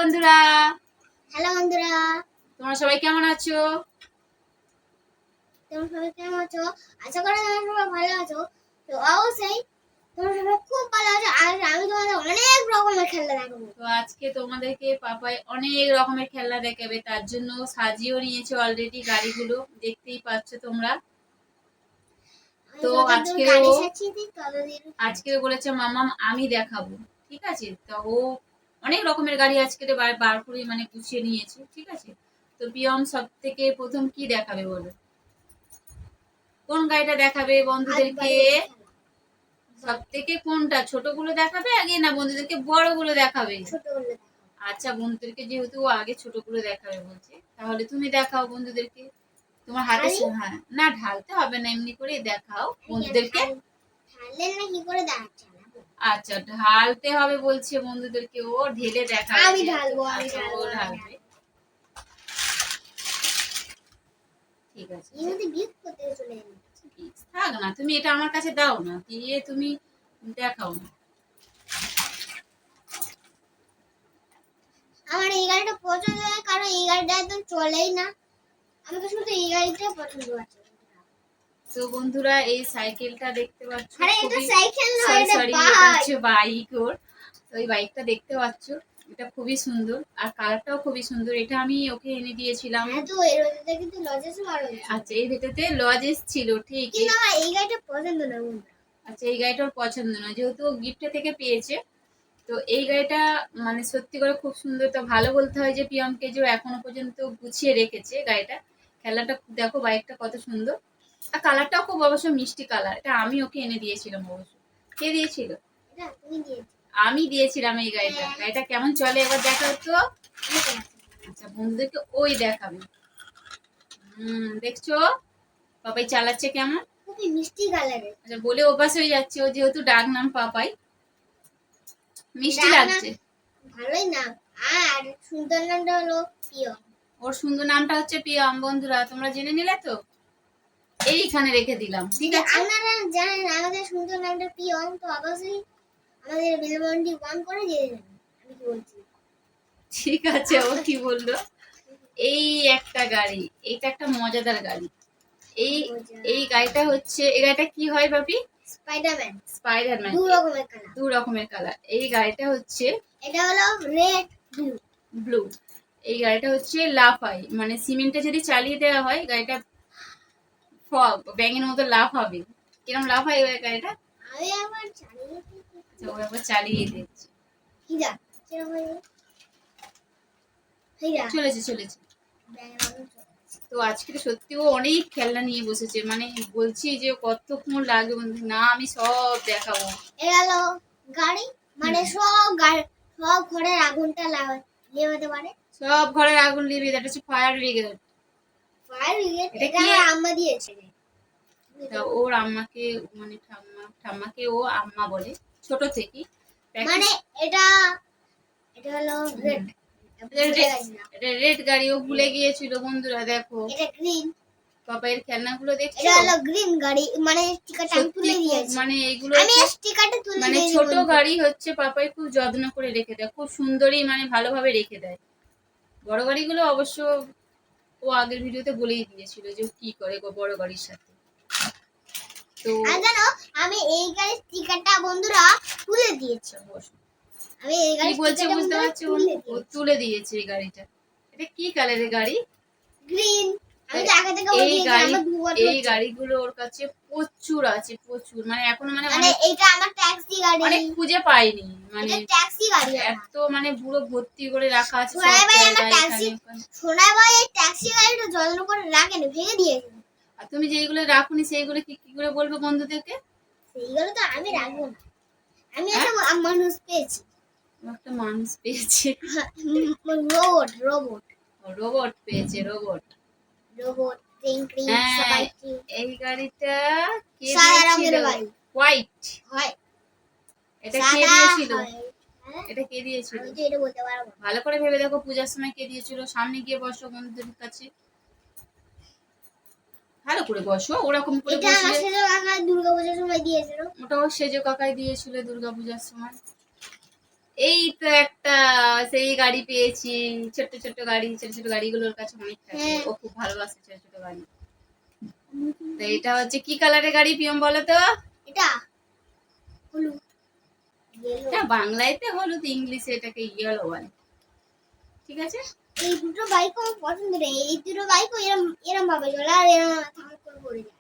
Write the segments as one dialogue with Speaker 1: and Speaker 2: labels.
Speaker 1: বন্ধুরা,
Speaker 2: হ্যালো বন্ধুরা,
Speaker 1: তোমরা সবাই কেমন আছো?
Speaker 2: তোমরা সবাই কেমন আছো? আশা করি তোমরা সবাই ভালো আছো। তো অবশ্যই তোমরা সবাই খুব ভালো আছো। আর আমি তোমাদের অনেক রকমের খেলনা দেখাবো।
Speaker 1: তো আজকে তোমাদেরকে পাপাই অনেক রকমের খেলনা দেখাবে, তার জন্য সাজিয়েও নিয়েছে অলরেডি গাড়িগুলো, দেখতেই পাচ্ছ তোমরা। তো আজকে বলেছে মামাম আমি দেখাবো, ঠিক আছে? তো ও অনেক রকমের গাড়ি আজকে বার করে মানে গুছিয়ে নিয়েছে, ঠিক আছে? তো পিয়ম সব থেকে প্রথম কি দেখাবে বলো? কোন গাড়িটা দেখাবে বন্ধুদেরকে? সব থেকে কোনটা, ছোটগুলো দেখাবে আগে না বন্ধুদেরকে বড়গুলো দেখাবে? আচ্ছা, বন্ধুদেরকে যেহেতু ও আগে ছোটগুলো দেখাবে বলছে, তাহলে তুমি দেখাও বন্ধুদেরকে। তোমার হাতে হ্যাঁ, না ঢালতে হবে না, এমনি করে দেখাও বন্ধুদেরকে। আচ্ছা, ঢালতে হবে বলছে বন্ধুদেরকে, ও ঢেলে দেখাবে।
Speaker 2: আমি ঢালবো,
Speaker 1: ও ঢালবে, ঠিক আছে। থাক না, তুমি এটা আমার কাছে দাও না, দিয়ে তুমি দেখাও না।
Speaker 2: আমার এই গাড়িটা পছন্দ হয়, কারণ এই গাড়িটা একদম চলেই না। আমাকে শুধু এই গাড়িটা পছন্দ আছে।
Speaker 1: তো বন্ধুরা, এই সাইকেলটা দেখতে পাচ্ছ,
Speaker 2: আরে এটা সাইকেল নয়, এটা
Speaker 1: বাইক। ওর তো এই বাইকটা দেখতে পাচ্ছ, এটা খুবই সুন্দর আর কালারটাও খুবই সুন্দর। এটা আমি ওকে এনে দিয়েছিলাম।
Speaker 2: হ্যাঁ, তো এর ভিতরে কিন্তু লজেস মারো।
Speaker 1: আচ্ছা, এই ভিতরে লজেস ছিল, ঠিক।
Speaker 2: কিন্তু আমার এই গাড়িটা পছন্দ না বন্ধুরা।
Speaker 1: আচ্ছা, এই গাড়িটা ওর পছন্দ না, যেহেতু ও গিফটে থেকে পেয়েছে। তো এই গাড়িটা মানে সত্যি করে খুব সুন্দর। তো ভালো বলতে হয় যে পিয়মকে যে এখনো পর্যন্ত গুছিয়ে রেখেছে গাড়িটা। খেলাটা দেখো, বাইকটা কত সুন্দর আর কালারটাও খুব অবশ্য মিষ্টি কালার। এটা আমি ওকে এনে দিয়েছিলাম অবশ্য। কে দিয়েছিল? আমি দিয়েছিলাম এই গাড়িটা। গাড়িটা কেমন চলে এবার দেখাও তো। আচ্ছা, বন্ধুদেরকে ওই দেখাবে। দেখছো পাপাই চালাচ্ছে কেমন?
Speaker 2: খুবই মিষ্টি কালারের।
Speaker 1: আচ্ছা, বলে অভ্যাস হয়ে যাচ্ছে, ও যেহেতু ডাক নাম পাপাই, মিষ্টি লাগছে।
Speaker 2: ভালোই নাম। আর সুন্দর নামটা হলো পিয়ম।
Speaker 1: ওর সুন্দর নামটা হচ্ছে পিয়ম। বন্ধুরা, তোমরা জেনে নিলে তো? এইখানে রেখে দিলাম, ঠিক আছে?
Speaker 2: আপনারা জানেন আমাদের সুন্দর নামটা পিয়ম, তো অবশ্যই আমাদের বেলবন্ডি 1 করে দিয়ে দেবেন। আমি কি বলছি?
Speaker 1: ঠিক আছে। ও কি বললো? এই একটা গাড়ি, এইটা একটা মজাদার গাড়ি। এই গাড়িটা হচ্ছে, এই গাড়িটা কি হয় বাপি? স্পাইডারম্যান। দু রকমের কালার। এই গাড়িটা হচ্ছে,
Speaker 2: এটা হলো রেড
Speaker 1: ব্লু। এই গাড়িটা হচ্ছে লাফাই, মানে সিমেন্টে যদি চালিয়ে দেওয়া হয় গাড়িটা ব্যাঙের মতো লাফ হবে। কিরকম লাফ হয় ওই গাড়িটা?
Speaker 2: আমি আবার চালিয়ে
Speaker 1: আচ্ছা, ও একবার চালিয়ে দিচ্ছে। চলেছে। তো আজকে সত্যি ও অনেক খেলনা নিয়ে বসেছে, মানে বলছি যে কতক্ষণ লাগবে বন্ধু, না আমি সব দেখাবো।
Speaker 2: এলো গাড়ি, মানে সব ঘরের আগুনটা নেভাতে পারে।
Speaker 1: সব ঘরের আগুন নিভিয়ে দেয়। এটা হচ্ছে ফায়ার ব্রিগেড।
Speaker 2: এটা আম্মা দিয়েছে।
Speaker 1: তা ওর আম্মাকে, মানে ঠাম্মাকে ও আম্মা বলে ছোট থেকে।
Speaker 2: মানে এটা হলো
Speaker 1: রেড গাড়ি, ও ভুলে গিয়েছিল বন্ধুরা। দেখো,
Speaker 2: এটা গ্রিন।
Speaker 1: পাপাইয়ের খেলনাগুলো দেখছো?
Speaker 2: এটা হলো গ্রিন গাড়ি, মানে স্টিকারটা আমি তুলে দিয়েছি।
Speaker 1: মানে এইগুলো
Speaker 2: আমি স্টিকারটা তুলে
Speaker 1: মানে ছোট গাড়ি হচ্ছে, পাপাই খুব যত্ন করে রেখে দেয়, খুব সুন্দরই মানে ভালোভাবে রেখে দেয়। বড় গাড়িগুলো অবশ্য ও আগের ভিডিওতে বলেই দিয়েছিল যে কি করে বড় গাড়ির সাথে। তো
Speaker 2: জানো, আমি এই গাড়ির স্টিকারটা বন্ধুরা তুলে দিয়েছি। আমি এই গাড়ি
Speaker 1: বলছি বুঝতে পারছি, ও তুলে দিয়েছে এই গাড়িটা। এটা কি কালারের গাড়ি?
Speaker 2: গ্রিন।
Speaker 1: এই গাড়িগুলো ওর কাছে প্রচুর আছে, প্রচুর। মানে এখন
Speaker 2: মানে এটা আমার ট্যাক্সি গাড়ি,
Speaker 1: অনেক খুঁজে পাইনি, মানে
Speaker 2: ট্যাক্সি গাড়ি
Speaker 1: এত মানে পুরো ভর্তি করে রাখা আছে।
Speaker 2: সোনাই ভাই এই ট্যাক্সি গাড়িটা যত্ন করে রাখেন, ভেঙে দিয়েছে।
Speaker 1: আর তুমি যেগুলো রাখুনি সেইগুলো কি কি করে বলবো বন্ধুদেরকে?
Speaker 2: সেইগুলো তো আমি রাখবো না। আমি একটা মানুষ পেয়েছি।
Speaker 1: একটা মানুষ পেয়েছে? রোবট পেয়েছে, রোবট। এই গাড়িটা কে দিয়েছিল? হোয়াইট। এটা কে দিয়েছিল? এটা কে দিয়েছিল? ভালো করে ভেবে দেখো, পূজার সময় কে দিয়েছিল? সামনে গিয়ে বসো বন্ধুদের কাছে, ভালো করে বসো, ওরকম করে বসলে।
Speaker 2: দুর্গাপূজার সময় দিয়েছিল।
Speaker 1: ওটাও সেজো কাকাই দিয়েছিল দুর্গাপূজার সময়। এই তো একটা সেই গাড়ি পেয়েছি, ছোট্ট ছোট্ট গাড়ি, ছোট ছোট গাড়িগুলোর কাছে অনেক থাকে,
Speaker 2: হ্যাঁ।
Speaker 1: ও খুব ভালোবাসে ছোট ছোট গাড়ি। তো এটা হচ্ছে কি কালারের গাড়ি পিয়ম বলো তো?
Speaker 2: এটা হলুদ
Speaker 1: এটা বাংলাতে হলুদ, ইংলিশে এটাকে ইয়েলো বলে, ঠিক আছে?
Speaker 2: এই দুটো বাইক আমার পছন্দ নেই, এই দুটো বাইক এরম এরম ভাবে চলে আর এরম থামক করে পড়ে যায়।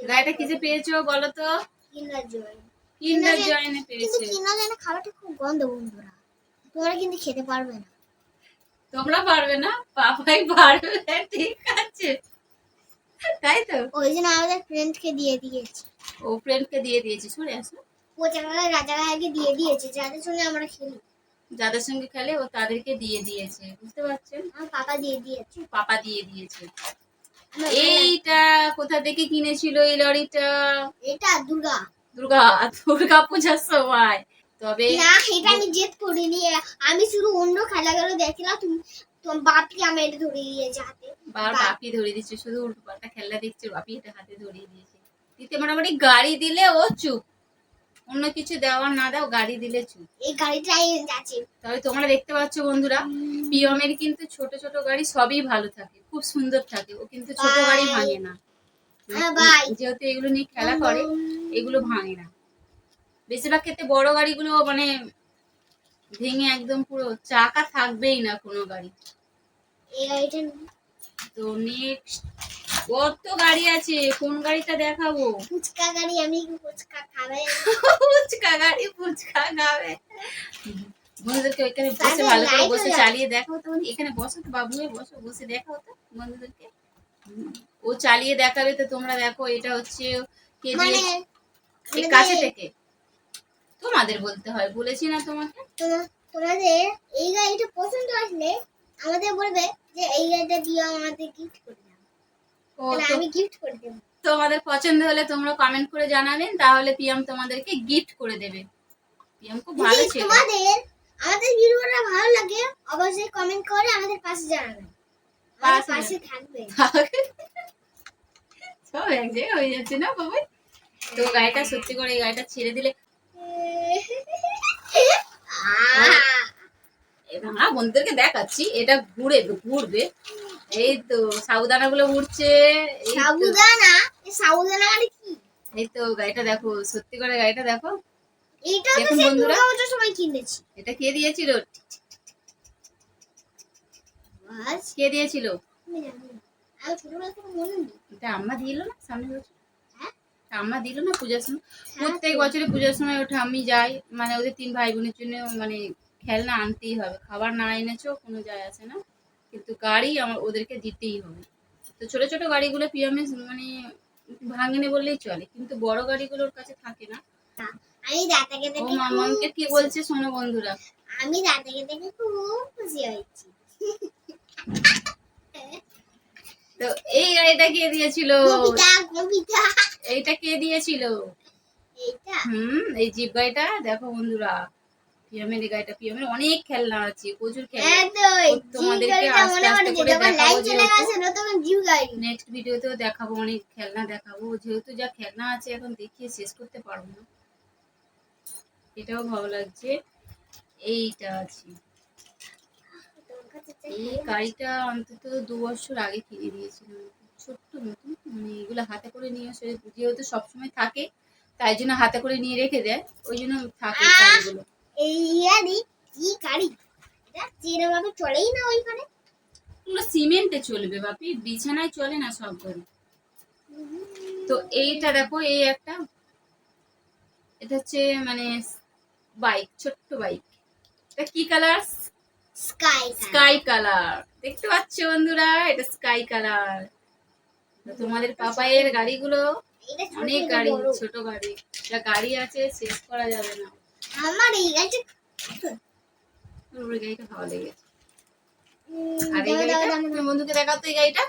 Speaker 1: গাড়িটা কি যে পেয়েছো বলো তো?
Speaker 2: কিন্ডার জয়।
Speaker 1: কিন্ডার
Speaker 2: Kinder
Speaker 1: জয়নে
Speaker 2: কিন্তু
Speaker 1: পেয়েছে।
Speaker 2: কিন্ডার জয়ের খাবারটা খুব গন্ধ বন্ধুরা, তোমরা কিন্তু খেতে পারবে না।
Speaker 1: তোমরা পারবে না, পাপাই পারবে, ঠিক আছে, তাই তো?
Speaker 2: ওই জন্য আমাদের ফ্রেন্ডকে দিয়ে দিয়েছি,
Speaker 1: ও ফ্রেন্ডকে দিয়ে দিয়েছে, সরে আসো।
Speaker 2: কোচাকালে রাজাকে দিয়ে দিয়েছে, যাদের সঙ্গে আমরা খেলি।
Speaker 1: যাদের সঙ্গে খেলে ও তাদেরকে দিয়ে দিয়েছে, বুঝতে পারছেন?
Speaker 2: আমার পাপা দিয়ে দিয়েছে।
Speaker 1: পাপা দিয়ে দিয়েছে।
Speaker 2: আমার
Speaker 1: এইটা কোথা থেকে কিনেছিল এই লরিটা?
Speaker 2: এটা দুর্গা।
Speaker 1: দুর্গা দুর্গা পূজার সময়। তবে
Speaker 2: না, এটা আমি জেদ করিনি, আমি শুধু অন্য খেলাগুলো দেখছিলাম, তুমি তোমার বাপি আমার এটা ধরে দিয়েছে হাতে।
Speaker 1: বাপি ধরে দিচ্ছে, শুধু উল্টো পাল্টা খেলা দেখছে, বাপি এটা হাতে ধরিয়ে দিয়েছে। দিতে মোটামুটি গাড়ি দিলে ও চুপ, অন্য কিছু দেওয়া না দাও, গাড়ি দিলে চুপ।
Speaker 2: এই গাড়িটাই যাচ্ছে।
Speaker 1: তবে তোমরা দেখতে পাচ্ছ বন্ধুরা, পিয়মের কিন্তু ছোট ছোট গাড়ি সবই ভালো থাকে, খুব সুন্দর থাকে, ও কিন্তু ছোট
Speaker 2: Bye.
Speaker 1: গাড়ি ভাঙে না।
Speaker 2: Bye.
Speaker 1: যেহেতু এগুলো নিয়ে খেলা করে, এগুলো ভাঙে না। বেশিরভাগ ক্ষেত্রে বড় গাড়িগুলো মানে ভেঙে একদম পুরো চাকা থাকবেই না কোনো গাড়ি।
Speaker 2: এই গাড়িটা
Speaker 1: তো নেক্সট কত গাড়ি আছে, কোন গাড়িটা দেখাবো?
Speaker 2: ফুচকা গাড়ি, আমি ফুচকা খাবে।
Speaker 1: ফুচকা গাড়ি, ফুচকা খাবে। বন্ধুদেরকে ওইখানে বসে ভালো করে বসে চালিয়ে দেখাও তো, এখানে বসো তো বাবু, বসো, বসে দেখাও তো বন্ধুদেরকে। ও চালিয়ে দেখাবে তো তোমরা দেখো। এটা হচ্ছে কে
Speaker 2: মানে
Speaker 1: দিয়েছে? এই কাছে থেকে তোমাদের বলতে হয়, বলেছি না তোমাকে?
Speaker 2: তোমাদের এই গাড়িটা পছন্দ আসলে আমাদের বলবে যে এই গাড়িটা দিয়ে আমাদের গিফট করে দাও,
Speaker 1: ও
Speaker 2: তাহলে
Speaker 1: তো
Speaker 2: আমি গিফট করে দেব।
Speaker 1: তোমাদের পছন্দ হলে তোমরা কমেন্ট করে জানাবেন, তাহলে পিয়াম তোমাদেরকে গিফট করে দেবে। পিয়াম খুব ভালো
Speaker 2: যদি
Speaker 1: ছিল।
Speaker 2: তোমাদের আমাদের ভিডিওটা ভালো লাগে অবশ্যই কমেন্ট করে আমাদের পাশে জানাবেন, আমাদের পাশে থাকবে।
Speaker 1: সব এক জায়গায় হয়ে যাচ্ছে না বাবা? তো গাড়িটা সত্যি করে এই গাড়িটা ছেড়ে দিলে আমরা বন্ধুদেরকে দেখাচ্ছি, এটা ঘুরবে। এই তো সাবুদানা গুলো উঠছে, এই তো
Speaker 2: সাবুদানা, এই সাবুদানা মানে কি?
Speaker 1: এই তো গাড়িটা দেখো, সত্যি করে গাড়িটা দেখো।
Speaker 2: এইটা তো
Speaker 1: দেখুন
Speaker 2: সেই
Speaker 1: বন্ধুরা,
Speaker 2: দুর্গাপূজার সময় কিনেছি।
Speaker 1: এটা কে দিয়েছিল?
Speaker 2: বাস
Speaker 1: কে দিয়েছিল?
Speaker 2: আমি জানি না, আমি ছোটবেলা থেকে মনে নেই।
Speaker 1: এটা আম্মা দিল না সামনে বছর?
Speaker 2: হ্যাঁ?
Speaker 1: আম্মা দিল না পূজার সময়?
Speaker 2: হ্যাঁ
Speaker 1: প্রত্যেক
Speaker 2: তো।
Speaker 1: বছরে পূজার সময় ওঠে আমি যাই, মানে ওদের 3 ভাই বোনের জন্য মানে খেলনা আনতেই হবে, খাবার না এনেছো কোনো যায় আসে না, কিন্তু গাড়ি আমার ওদেরকে দিতেই হবে। তো ছোট ছোট গাড়িগুলো পিএমএ মানে ভাঙেনি বললেই চলে, কিন্তু বড় গাড়িগুলোর কাছে থাকে না।
Speaker 2: আমি দাদাকে
Speaker 1: ও
Speaker 2: দেখে
Speaker 1: মামাকে কি বলছে শোনো বন্ধুরা।
Speaker 2: আমি দাদাকে দেখে খুব খুশি হয়েছি।
Speaker 1: তো এই গাড়িটা কে দিয়েছিল?
Speaker 2: কবিতা কবিতা
Speaker 1: এইটা কে দিয়েছিল?
Speaker 2: এইটা
Speaker 1: এই জিপ গাড়িটা দেখো বন্ধুরা, পিএমের এই গাড়িটা, পিএমের অনেক খেলনা আছে, প্রচুর খেলনা।
Speaker 2: হ্যাঁ তো
Speaker 1: ও তোমাদেরকে আস্তে আস্তে করে
Speaker 2: যখন
Speaker 1: দেখাবো,
Speaker 2: লাইন চলে
Speaker 1: যেহেতু
Speaker 2: গেছে নতুন জিউ গাড়ি।
Speaker 1: নেক্সট ভিডিওতেও দেখাবো, অনেক খেলনা দেখাবো, যেহেতু যা খেলনা আছে এখন দেখিয়ে শেষ করতে পারবো না। এটাও ভালো লাগছে। এইটা আছে, এই গাড়িটা অন্তত 2 বছর আগে কিনে দিয়েছিলাম, ছোট্ট মতন, মানে এগুলো হাতে করে নিয়ে আসে, যেহেতু সবসময় থাকে তাই জন্য হাতে করে নিয়ে রেখে দেয়, ওই জন্য থাকে গাড়িগুলো।
Speaker 2: এই ইয়ারি কি গাড়ি, এটা চেনা ভাবে চলেই না ওইখানে।
Speaker 1: এগুলো সিমেন্টে চলবে বাপি, বিছানায় চলে না সব গাড়ি। তো এইটা দেখো, এই একটা, এটা হচ্ছে মানে বাইক, ছোট্ট বাইক। এটা কি কালার?
Speaker 2: Sky
Speaker 1: sky colour. দেখতে পাচ্ছ বন্ধুরা, এটা স্কাই কালার। তোমাদের পাপায়ের গাড়িগুলো
Speaker 2: এটা
Speaker 1: অনেক গাড়ি, ছোট গাড়ি, যা গাড়ি আছে শেষ করা যাবে না।
Speaker 2: আমার এই গাড়িটা
Speaker 1: ওর গাড়িটা ভালো লেগেছে। আর এই গাড়িটা তুমি বন্ধুকে দেখাও তো, এই গাড়িটা,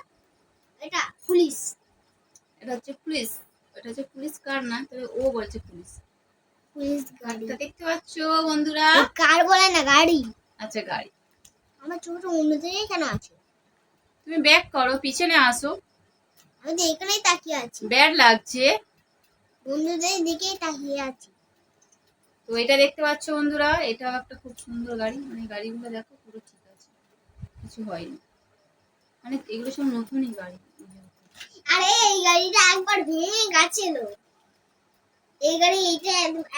Speaker 2: এটা পুলিশ,
Speaker 1: এটা হচ্ছে পুলিশ। এটা হচ্ছে পুলিশ কার না, তবে ও বলছে পুলিশ।
Speaker 2: পুলিশ গাড়ি।
Speaker 1: গাড়িটা দেখতে পাচ্ছ বন্ধুরা?
Speaker 2: কার বলে না গাড়ি।
Speaker 1: আচ্ছা গাড়ি।
Speaker 2: আমার ছোট অন্য জায়গায় কেন আছে?
Speaker 1: তুমি ব্যাক করো, পিছনে আসো,
Speaker 2: আমি তো এখানেই তাকিয়ে আছি,
Speaker 1: ব্যাড লাগছে।
Speaker 2: বন্ধুদের দিকেই তাকিয়ে আছি।
Speaker 1: তো এটা দেখতে পাচ্ছ বন্ধুরা, এটাও একটা খুব সুন্দর গাড়ি, মানে গাড়িগুলো দেখো পুরো ঠিক আছে, কিছু হয়নি, মানে এগুলো সব নতুনই গাড়ি।
Speaker 2: আরে এই গাড়িটা একবার ভেঙে গেছিল, এই গাড়ি এইটা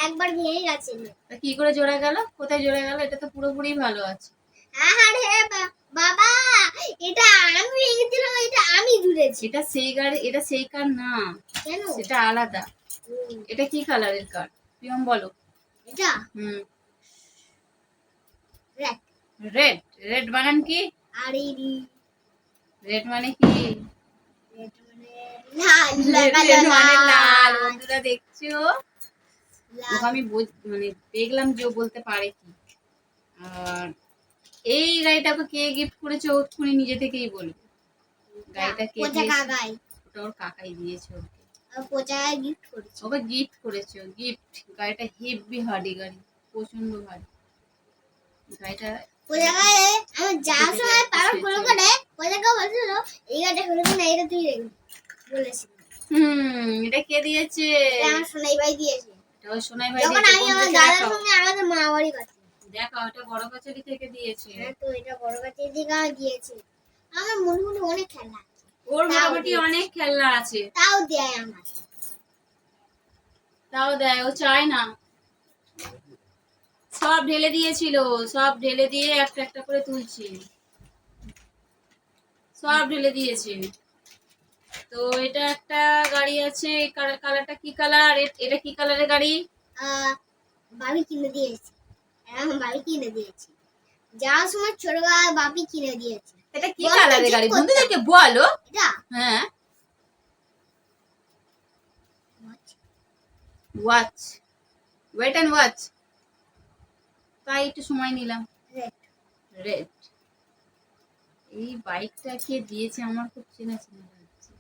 Speaker 2: একবার ভেঙে গেছিল।
Speaker 1: তা কি করে জোড়া গেল, কোথায় জোড়া গেল? এটা তো পুরোপুরি ভালো আছে।
Speaker 2: আরে বাবা, এটা আমি ভেঙেছিলাম, এটা আমি ধরেছি।
Speaker 1: এটা সেই গাড়ি, এটা সেই কার না,
Speaker 2: কেন?
Speaker 1: সেটা আলাদা। এটা কি কালারের কার প্রিয়ম বলো?
Speaker 2: এটা রেড।
Speaker 1: রেড। রেড বানান কি?
Speaker 2: আরে
Speaker 1: রেড মানে কি?
Speaker 2: রেড মানে লাল,
Speaker 1: রেড মানে লাল।
Speaker 2: লাল।
Speaker 1: বন্ধুরা দেখছো, ওকে আমি মানে দেখলাম যে ও বলতে পারে কি। আর এই গাড়িটাকে কে গিফট করেছে ও এক্ষুনি নিজে থেকেই বলবে। গাড়িটা কে
Speaker 2: পোচা
Speaker 1: দিয়েছে?
Speaker 2: কাকাই।
Speaker 1: ওটা ওর কাকাই দিয়েছে ওকে।
Speaker 2: পোচা গিফট করেছে।
Speaker 1: ওকে গিফট করেছে, গিফট। গাড়িটা হেভি ভারী গাড়ি, প্রচন্ড ভারী গাড়িটা।
Speaker 2: পোচা কাকাই আমি যাওয়ার সময় পাওয়ার ফলো করে পোচা কাকা বলছিল এই গাড়িটা হলো না, এটা তুই রেখে বলেছিল।
Speaker 1: এটা কে দিয়েছে?
Speaker 2: এটা আমার সোনাই ভাই দিয়েছে।
Speaker 1: এটা ওই সোনাই ভাই
Speaker 2: যখন
Speaker 1: দিয়েছে।
Speaker 2: আমি আমার দাদার সঙ্গে আমাদের মা বাড়ি গেছি।
Speaker 1: দেখো এটা বড় কচুরি থেকে দিয়েছে।
Speaker 2: হ্যাঁ, তো এটা বড় গাছের দিকে আমি দিয়েছি। আমার মোটামুটি অনেক খেলনা আছে,
Speaker 1: ওর মোটামুটি অনেক খেলনা আছে,
Speaker 2: তাও দেয় আমার।
Speaker 1: তাও দেয়, ও চায় না। সব ঢেলে দিয়েছিল, সব ঢেলে দিয়ে একটা একটা করে তুলছি, সব ঢেলে দিয়েছে। তো এটা একটা গাড়ি আছে, কালারটা কি কালার? এটা কি কালারের গাড়ি?
Speaker 2: বাবি কিনে দিয়েছে, আমার বাবি কিনে দিয়েছে। যাওয়ার সময় ছোটবেলা বাবি কিনে দিয়েছে।
Speaker 1: এটা কি কালারের গাড়ি বন্ধুদেরকে বলো?
Speaker 2: এটা
Speaker 1: হ্যাঁ, ওয়াচ। Wait and watch. তাই একটু সময় নিলাম।
Speaker 2: রেড।
Speaker 1: রেড। এই বাইকটা কে দিয়েছে আমার খুব চেনা চেনা লাগছে।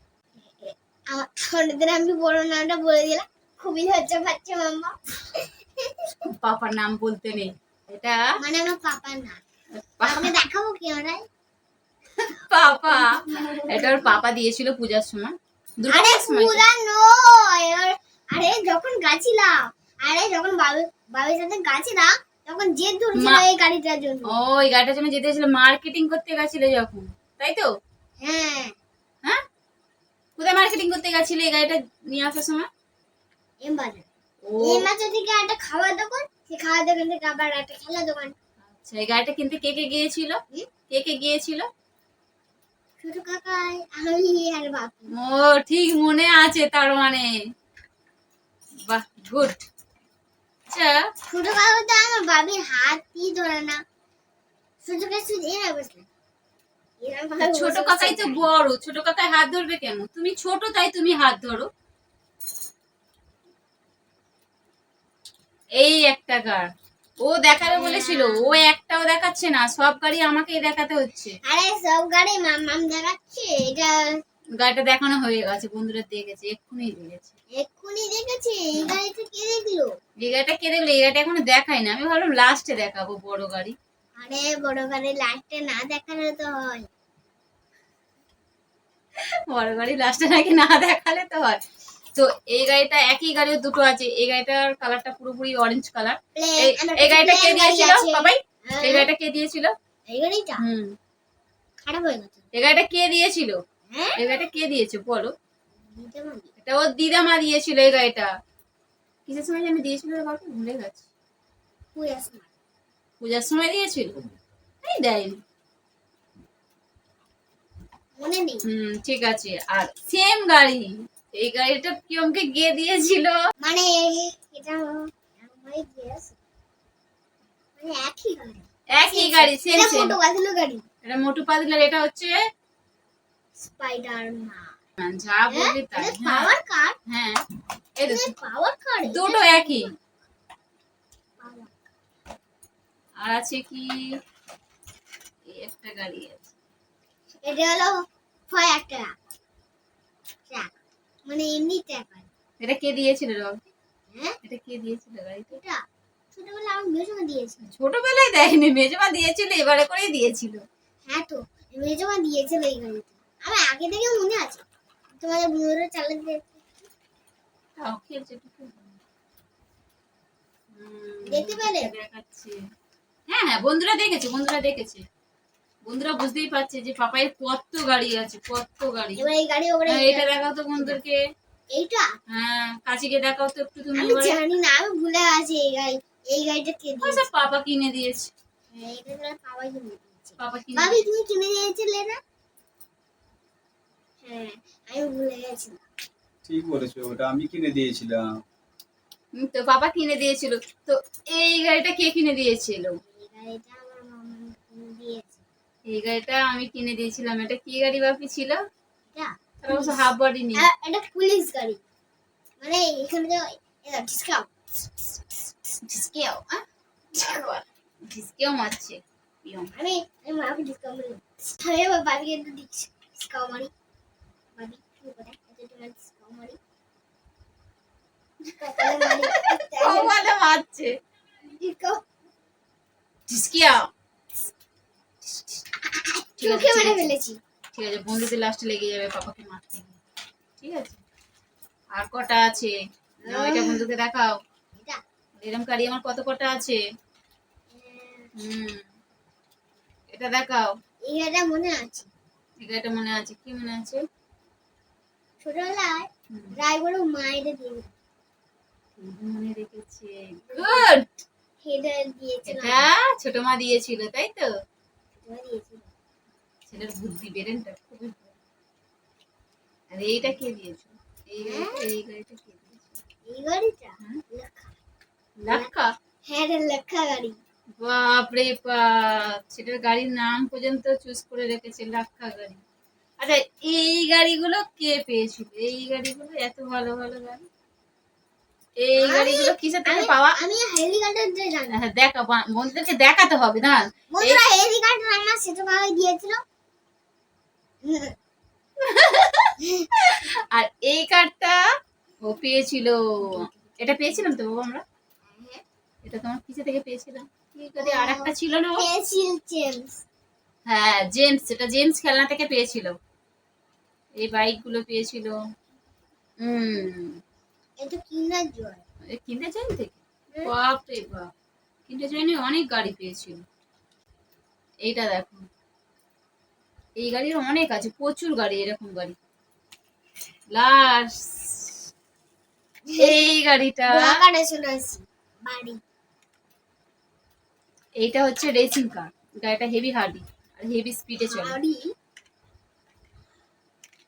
Speaker 2: আমার ছোটদের আমি বড় নামটা বলে দিলাম, খুবই লজ্জা পাচ্ছে মাম্মা।
Speaker 1: পাপার নাম বলতে নেই। এটা
Speaker 2: মানে আমার পাপার না, পাপাকে দেখাবো কি ওরাই?
Speaker 1: পাপা, এটা ওর পাপা দিয়েছিল পূজার সময়,
Speaker 2: আরে
Speaker 1: দুর্গাপূজার সময়।
Speaker 2: পুরা নয়, আরে যখন গাছিলাম, আরে যখন বাবির সাথে গাছিলাম তখন জেদ ধরেছিল এই গাড়িটার জন্য।
Speaker 1: ও, এই গাড়িটার জন্য যেতে ছিল মার্কেটিং করতে গেছিল যখন, তাই তো?
Speaker 2: হ্যাঁ।
Speaker 1: হ্যাঁ, কোথায় মার্কেটিং করতে গেছিল এই গাড়িটা নিয়ে আসার সময়?
Speaker 2: এমবাজার।
Speaker 1: ও
Speaker 2: এমবাজার থেকে একটা খাবার দোকান, সেই খাবার দোকান থেকে আবার একটা খেলা দোকান।
Speaker 1: আচ্ছা, এই গাড়িটা কিনতে কে কে গিয়েছিল? কে কে গিয়েছিল?
Speaker 2: ছোট কাকাই, আমি আর বাপু।
Speaker 1: ও ঠিক মনে আছে তার মানে, বাহ গুড। আচ্ছা,
Speaker 2: ছোট কাকা তো আমার বাবির হাতই ধরে না, ছোট কাকা শুধু এরা বসে।
Speaker 1: ছোট কাকাই তো বড়, ছোট কাকাই হাত ধরবে কেন? তুমি ছোট তাই তুমি হাত ধরো। এই একটা গাড়ি ও দেখাবে বলেছিল, ও একটাও দেখাচ্ছে না, সব গাড়ি আমাকেই দেখাতে হচ্ছে।
Speaker 2: আরে সব গাড়ি মাম দেখাচ্ছে, এটা
Speaker 1: গাড়িটা দেখানো হয়ে গেছে, বন্ধুরা দেখেছে, এক্ষুনি দেখেছে।
Speaker 2: এক্ষুনি দেখেছে। এই গাড়িটা কে দেখলো?
Speaker 1: এই গাড়িটা কে দেখলো? এই গাড়িটা এখনো দেখাই না, আমি ভাবলাম লাস্টে দেখাবো বড় গাড়ি।
Speaker 2: আরে বড় গাড়ি লাস্টে না দেখালে তো হয়।
Speaker 1: বড় গাড়ি লাস্টে নাকি না দেখালে তো হয়। তো এই গাড়িটা একই গাড়ির দুটো আছে, এই গাড়িটার কালারটা পুরোপুরি অরেঞ্জ কালার। এই গাড়িটা কে দিয়েছিল বাবাই? এই গাড়িটা কে দিয়েছিল?
Speaker 2: এই গাড়িটা খারাপ হয়ে গেছে।
Speaker 1: এই গাড়িটা কে দিয়েছিল?
Speaker 2: হ্যাঁ,
Speaker 1: এই গাড়িটা কে দিয়েছে বলো?
Speaker 2: দিতে পারি।
Speaker 1: এটা ওর দিদামা দিয়েছিল এই গাড়িটা। কিসের সময় জানি দিয়েছিল বাবা, ভুলে গেছি। পূজার সময় দিয়েছিল, এই দেয়নি।
Speaker 2: মনে নেই।
Speaker 1: ঠিক আছে। আর সেম গাড়ি, এই গাড়িটা প্রিয়মকে গিয়ে দিয়েছিল।
Speaker 2: মানে এটা ভাই গেস, মানে একই গাড়ি।
Speaker 1: একই গাড়ি, সেম
Speaker 2: এটা
Speaker 1: সেম।
Speaker 2: মোটো গাড়ির গাড়ি।
Speaker 1: এটা মোটু পাতলার, এটা হচ্ছে
Speaker 2: স্পাইডারম্যান।
Speaker 1: যা বলবি তাই।
Speaker 2: এটা পাওয়ার কার।
Speaker 1: হ্যাঁ, এই
Speaker 2: এটা পাওয়ার কার।
Speaker 1: দুটো একই। আর আছে কি, এই একটা গাড়ি আছে,
Speaker 2: এটা হলো ফায়ার ট্রাক। মানে এমনি ট্রাক।
Speaker 1: এটা কে দিয়েছিল রব?
Speaker 2: হ্যাঁ,
Speaker 1: এটা কে দিয়েছিল গাড়িটা?
Speaker 2: এটা ছোটবেলা আমি মেজমা দিয়েছি।
Speaker 1: ছোটবেলায় দেয়নি, মেজমা দিয়েছিল, এবারে করেই দিয়েছিল।
Speaker 2: হ্যাঁ, তো মেজমা দিয়েছিল এই গাড়িটা, আমার আগে থেকে মনে আছে। তোমাদের বন্ধুরা চালাতে
Speaker 1: তাও খেলছে একটু।
Speaker 2: দেখতে পেলে?
Speaker 1: দেখাচ্ছে। হ্যাঁ হ্যাঁ, বন্ধুরা দেখেছে, বন্ধুরা বুঝতেই পারছে যে পাপায়ের কত গাড়ি আছে, কত গাড়ি।
Speaker 2: এবার এই গাড়ি ওপরে
Speaker 1: হ্যাঁ, এটা দেখাও তো বন্ধুদেরকে।
Speaker 2: এইটা
Speaker 1: হ্যাঁ, কাচিকে দেখাও তো একটু তুমি
Speaker 2: আমি
Speaker 1: এবারে।
Speaker 2: জানি না, আমি ভুলে আছি এই গাড়িটা কে
Speaker 1: আচ্ছা,
Speaker 2: দিয়েছে।
Speaker 1: পাপা কিনে দিয়েছে।
Speaker 2: হ্যাঁ, এটা তো বাবাই কিনে দিয়েছে।
Speaker 1: পাপা কিনে
Speaker 2: ভাবি
Speaker 1: দিয়েছে।
Speaker 2: তুমি কিনে দিয়েছিলে না? হ্যাঁ, আমি ভুলে গেছি।
Speaker 3: ঠিক বলেছো, ওটা আমি কিনে দিয়েছিলাম।
Speaker 1: তো পাপা কিনে দিয়েছিল। তো এই গাড়িটা কে কিনে দিয়েছিল?
Speaker 2: এই গাড়িটা আমার মামা কিনে দিয়েছে।
Speaker 1: এই গাড়িটা আমি কিনে দিয়েছিলাম। এটা কি গাড়ি বাপি ছিল?
Speaker 2: এটা
Speaker 1: তার অবশ্য হাফ বডি নেই।
Speaker 2: এটা পুলিশ গাড়ি, মানে এখানে যে এটা ডিসকাউন্ট
Speaker 1: ডিসকেও, ডিসকেও মারছে পিয়ন।
Speaker 2: আমি মাকে ডিসকাউন্ট দিলাম। আমি আবার বাবিকে একটু ডিসকাউন্ট মারি। বাবি শুরু করে এটা তোমার ডিসকাউন্ট মারি। কপালে মারি।
Speaker 1: কপালে মারছে।
Speaker 2: ডিসকাউন্ট
Speaker 1: ডিসকেও। ঠিক আছে,
Speaker 2: চোখে
Speaker 1: ঠিক
Speaker 2: মেরে
Speaker 1: আছে,
Speaker 2: ফেলেছি।
Speaker 1: ঠিক আছে, বন্ধুদের লাস্টে লেগে যাবে পাপাকে মারতে গিয়ে। ঠিক আছে, আর কটা আছে? নাও, এটা বন্ধুকে দেখাও।
Speaker 2: এটা
Speaker 1: এরকম গাড়ি আমার কত কটা আছে। এটা দেখাও।
Speaker 2: এই গাড়িটা মনে আছে।
Speaker 1: এই গাড়িটা মনে আছে? কি মনে আছে?
Speaker 2: ছোটবেলায়
Speaker 1: হুম,
Speaker 2: ড্রাইভারও মায়ের দিয়ে
Speaker 1: মনে রেখেছে। গুড।
Speaker 2: হেডে দিয়েছিল।
Speaker 1: এটা ছোট মা দিয়েছিল, তাই তো?
Speaker 2: ছোটবেলায় দিয়েছিল।
Speaker 1: ছেলের বুদ্ধি বেরেনটা খুবই ভালো। আর এইটা কে দিয়েছো? এই গাড়িটা কে দিয়েছো?
Speaker 2: এই গাড়িটা
Speaker 1: হ্যাঁ?
Speaker 2: লেখা।
Speaker 1: লাক্কা।
Speaker 2: হ্যাঁ, এটা লেখা গাড়ি।
Speaker 1: বাপরে বাপ, সেটার গাড়ির নাম পর্যন্ত চুজ করে রেখেছে, লাক্কা গাড়ি। আচ্ছা, এই গাড়িগুলো কে পেয়েছিল? এই গাড়িগুলো এত ভালো ভালো গাড়ি, এই গাড়িগুলো কিসের থেকে পাওয়া?
Speaker 2: আমি হেলিকপ্টার জানি।
Speaker 1: হ্যাঁ, দেখা বন্ধুদেরকে দেখাতে হবে না।
Speaker 2: বন্ধুরা হেলিকপ্টার আমার সেটা ভাবে দিয়েছিল।
Speaker 1: আর এই কার্ডটা ও পেয়েছিল। এটা পেয়েছিলাম তো বাবা আমরা। এটা তোমার কিসে থেকে পেয়েছিলাম? কি গাড়ি আর একটা ছিল না ও?
Speaker 2: Pencil change.
Speaker 1: হ্যাঁ, জেমস, এটা জেমস খেলনা থেকে পেয়েছিল। এই বাইক গুলো পেয়েছিল।
Speaker 2: এটা কিনার জয়।
Speaker 1: কিনতে চাইনি থেকে। বাপ রে বাপ, কিনতে চাইনি, অনেক গাড়ি পেয়েছিল। এইটা দেখো, এই গাড়ির অনেক আছে, প্রচুর গাড়ি, এরকম গাড়ি। লাস্ট এই গাড়িটা,
Speaker 2: ব্লগারে চলে আসি বাড়ি।
Speaker 1: এইটা হচ্ছে রেসিং কার। গাড়িটা হেভি হার্ডি আর হেভি স্পিডে চলে।
Speaker 2: বাড়ি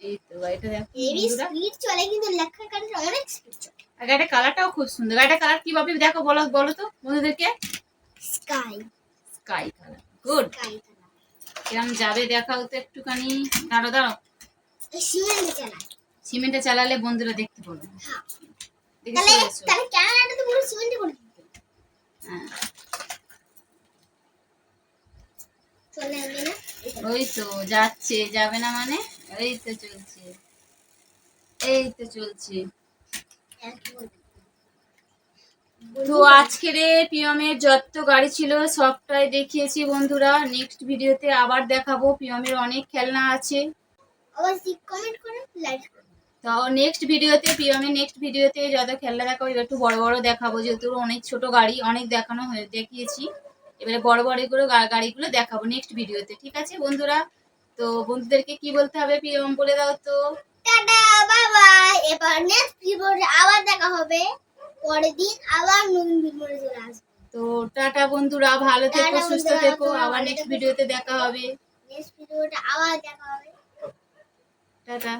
Speaker 1: এই তো গাড়িটা দেখো
Speaker 2: হেভি
Speaker 1: বন্ধুরা।
Speaker 2: স্পিড চলে, কিন্তু লেখা গাড়িটা অনেক স্পিড চলে।
Speaker 1: আর গাড়িটার কালারটাও খুব সুন্দর। গাড়িটার কালার কি ভাবে দেখো, বলো বলো তো বন্ধুদেরকে।
Speaker 2: Sky
Speaker 1: sky colour. Good.
Speaker 2: Sky
Speaker 1: কিরম যাবে দেখাও তো একটুখানি। দাঁড়ো দাঁড়ো,
Speaker 2: সিমেন্ট চালায়।
Speaker 1: সিমেন্টে চালালে বন্ধুরা দেখতে পাবে।
Speaker 2: হ্যাঁ,
Speaker 1: দেখে
Speaker 2: তাহলে
Speaker 1: চলে এসো।
Speaker 2: তাহলে ক্যামেরাটা তো পুরো সিমেন্টে করে দিতে।
Speaker 1: হ্যাঁ,
Speaker 2: চলে আসবে না?
Speaker 1: ওই তো যাচ্ছে, যাবে না মানে? এই তো চলছে, এই তো চলছে। তো আজকের পিয়মের যত গাড়ি ছিল সবটাই দেখিয়েছি বন্ধুরা। নেক্সট ভিডিওতে আবার দেখাবো। পিয়মের অনেক খেলনা আছে।
Speaker 2: অবশ্যই কমেন্ট করুন, লাইক করুন।
Speaker 1: তো নেক্সট ভিডিওতে, পিয়মের নেক্সট ভিডিওতে যত খেলনা দেখাবো এবার একটু বড় বড় দেখাবো, যেহেতু ওর অনেক ছোট গাড়ি অনেক দেখানো হয়ে দেখিয়েছি। এবারে বড় বড় করে গাড়িগুলো দেখাবো নেক্সট ভিডিওতে। ঠিক আছে বন্ধুরা? তো বন্ধুদেরকে কি বলতে হবে পিয়ম বলে দাও তো।
Speaker 2: Tata, bye bye. এবার নেক্সট ভিডিওতে আবার দেখা হবে। পরের দিন আবার নতুন ভিডিও চলে আসবে।
Speaker 1: তো টাটা বন্ধুরা, ভালো থেকো,
Speaker 2: টাটা
Speaker 1: সুস্থ
Speaker 2: বন্ধুরা,
Speaker 1: থেকো।
Speaker 2: তোমরা
Speaker 1: আবার
Speaker 2: ভালো
Speaker 1: নেক্সট
Speaker 2: থেকো,
Speaker 1: ভিডিওতে দেখা হবে।
Speaker 2: নেক্সট ভিডিওতে আবার দেখা হবে।
Speaker 1: টাটা।